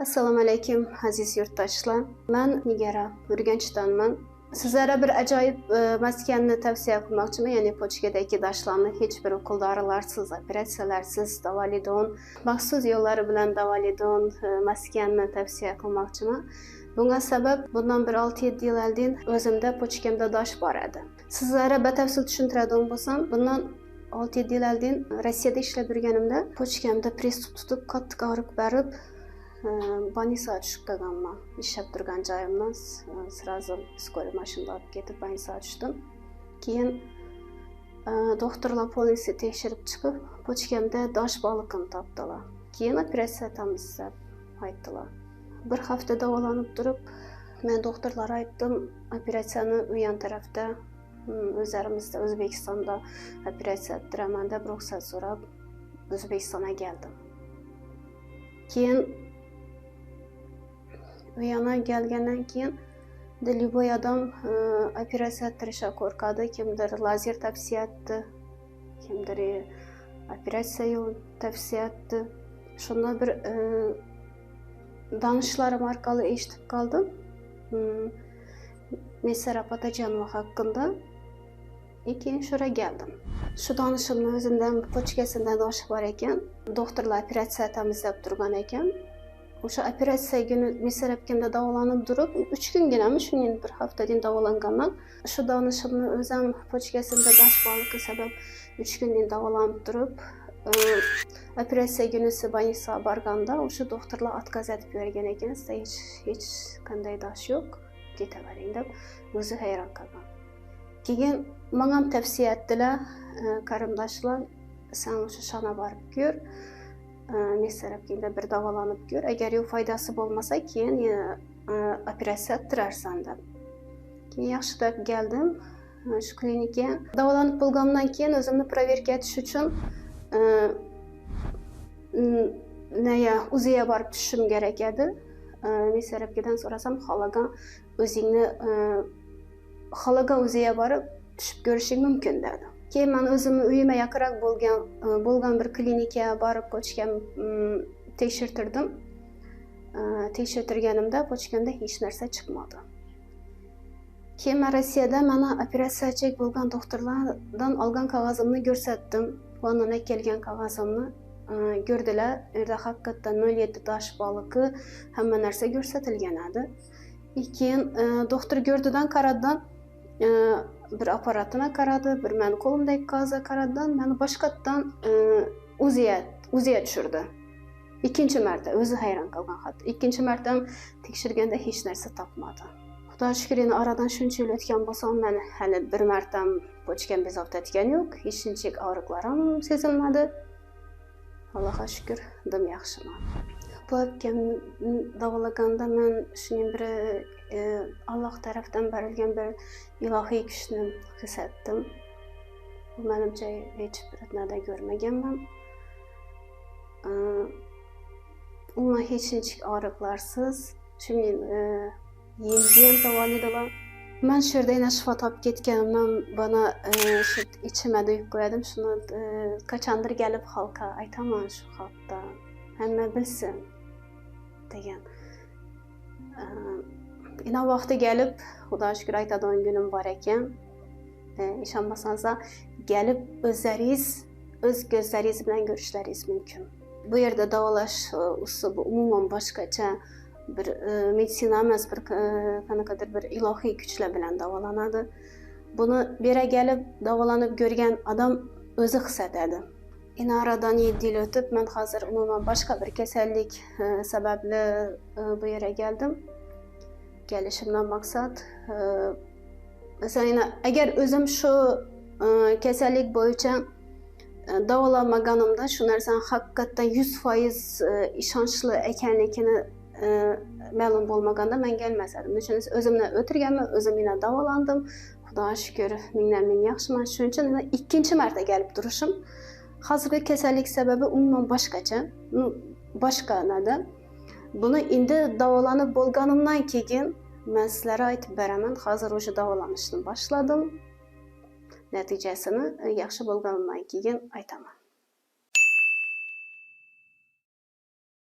Assalomu alaykum aziz yurtdoshlar. Men Nigara Urganchdanman. Sizlarga bir ajoyib maskanni tavsiya qilmoqchiman, ya'ni pochkadagi dashlarni hech bir uquldorilarsiz, operatsiyalarsiz davolaydigan, maxsus yo'llari bilan davolaydigan maskanni tavsiya qilmoqchiman. Bunga sabab bundan bir 6-7 yil oldin o'zimda pochkamda dash bor edi. Sizlarga batafsil tushuntiradigan bo'lsam, bundan 6-7 yil oldin Rossiyada ishlab yurganimda pochkamda pриступ tutib, qattiq og'riq berib, больницаga tushib qolganman. Ishlab turgan joyimdan sразу skoriy mashinada olib ketib больницаga tushdim. Keyin doktorlar polisi tekshirib chiqib, pochkamda dash borligini topdilar. Keyin operatsiya qilamiz deb aytdilar. Bir hafta davolanib turib, men doktorlarga aytdim, operatsiyani u yon tarafda o'zlarimizda O'zbekistonda operatsiya qildiraman deb ruxsat so'rab O'zbekistonga keldim. Keyin u yana kelgandan keyin любой odam operatsiya qilishga qo'rqadi, kimdir lazer tavsiya etdi, kimdir operatsiya yo'l tavsiya etdi. Shunda bir danishlarim orqali eshitib qoldim. Mesara Patajanova haqida. Keyin shura keldim. Shu danishimni o'zimdan pochkasida dash bor ekan. Doktorlar operatsiya qilamiz deb turgan ekan. O'sha operatsiya kuni Mesarapkimda davolanib turib, 3 kunginami, shundan bir haftadan davolanganman. Shu danishimni o'zim pochkasida dash borligi sabab 3 kundan davolanib turib, operatsiya kunisi больницаga borganda o'sha doktorlar отказ etib bergan ekan, sizda hech qanday dash yo'q, ketavering deb o'zi hayron qolgan. Keyin menga ham tavsiya etdilar, qarindoshlar, sen o'sha shana borib ko'r, Mesarapkimda bir davolanib ko'r, agar yo'q foydasi bo'lmasa, keyin operatsiya qildirarsan deb. Keyin yaxshi deb keldim shu klinikaga. Davolanib bo'lgandan keyin o'zimni proverka etish uchun uziga borib tushishim kerak edi. Mesarapkidan so'rasam, xohlagan uziga borib tushib ko'rishing mumkin dedi. Keyin men o'zimni uyimga yaqinroq bo'lgan bir klinikaga borib pochkam tekshirtirdim. Tekshirtirganimda pochkamda hech narsa chiqmadi. Keyin men Rossiyada mana operatsiya bo'lgan doktorlardan olgan qog'ozimni ko'rsatdim. Londonga kelgan qog'ozimni ko'rdilar. Yerda haqiqatdan 07 dash borligi hamma narsa ko'rsatilgan edi. Keyin doktor ko'rdidan qaradidan bir apparatına qaradi, bir meni qo'limdagi qog'ozga qaradidan, meni boshqatdan uziga tushirdi. Ikkinchi marta o'zi hayron qolgan hatto. Ikkinchi marta ham tekshirganda hech narsa topmadi. Xudo shukr, oradan shuncha yil o'tgan bo'lsa, men hali bir marta ham pochkam bezovta etgani yo'q, hech qanday og'riqlar ham sezilmadi. Allohga shukr, dim yaxshiman. Bu opkamni davolaganda men shuning bir Alloh tarafdan berilgan bir ilohiy kuchni his etdim. Bu menimcha hech bir narsa ko'rmaganman. Umuman hech qanday og'riqlarsiz, shunday yengil davolaydilar. Men shu yerda yana shifo topib ketganimdan bana shu ichimga duyib qo'yadim. Shuni qachondir kelib xalqqa aytaman, shu haqda hamma bilsin degan. Ina vaqti kelib, Xudo shukr aytadigan kunim bor ekan. Ishonmasangiz, kelib o'zlaringiz o'z ko'zlaringiz bilan ko'rishlaringiz mumkin. Bu yerda davolash uslubi umuman boshqacha, bir meditsina emas, bir qanaqadir bir ilohiy kuchlar bilan davolanadi. Buni bera kelib davolanib ko'rgan odam o'zi his etadi. Aradan 7 yil o'tib, men hozir umuman boshqa bir kasallik sababli bu yerga keldim. Kelishimdan maqsad masalan, agar o'zim shu kasallik bo'yicha davolanmaganimda, shu narsani haqiqatdan 100% ishonchli ekanligini ma'lum bo'lmaganda men kelmasdim. Shuning uchun o'zimni o'tirganman, o'zim yana davolandim. Xudoga shukr, mingdan ming yaxshiman. Shuning uchun ikkinchi marta kelib turishim. Hozirgi kasallik sababi umuman boshqacha. Boshqa nada. Buni endi davolanib bo'lganimdan keyin men sizlarga aytib beraman. Hozir o'sha davolanishni boshladim. Natijasini yaxshi bo'lganimdan keyin aytaman.